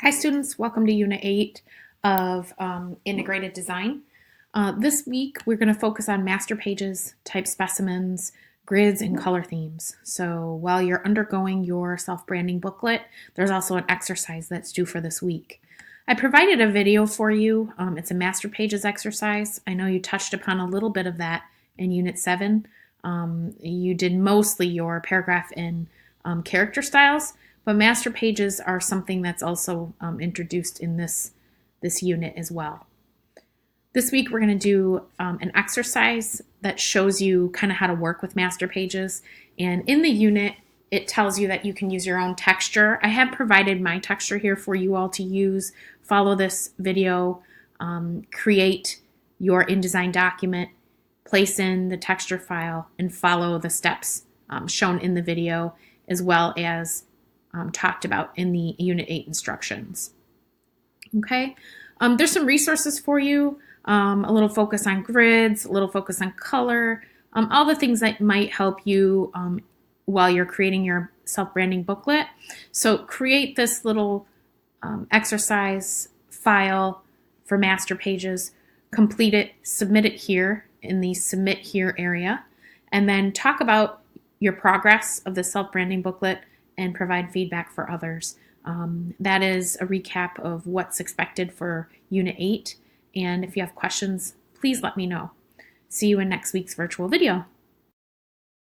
Hi students, welcome to Unit 8 of Integrated Design. This week we're going to focus on master pages, type specimens, grids, and color themes. So while you're undergoing your self-branding booklet, there's also an exercise that's due for this week. I provided a video for you. It's a master pages exercise. I know you touched upon a little bit of that in Unit 7. You did mostly your paragraph and character styles. But master pages are something that's also introduced in this unit as well. This week we're going to do an exercise that shows you kind of how to work with master pages. And in the unit, it tells you that you can use your own texture. I have provided my texture here for you all to use. Follow this video, create your InDesign document, place in the texture file, and follow the steps shown in the video, as well as talked about in the Unit 8 instructions. Okay, there's some resources for you, a little focus on grids, a little focus on color, all the things that might help you while you're creating your self-branding booklet. So create this little exercise file for master pages, complete it, submit it here in the submit here area, and then talk about your progress of the self-branding booklet and provide feedback for others. That is a recap of what's expected for Unit 8. And if you have questions, please let me know. See you in next week's virtual video.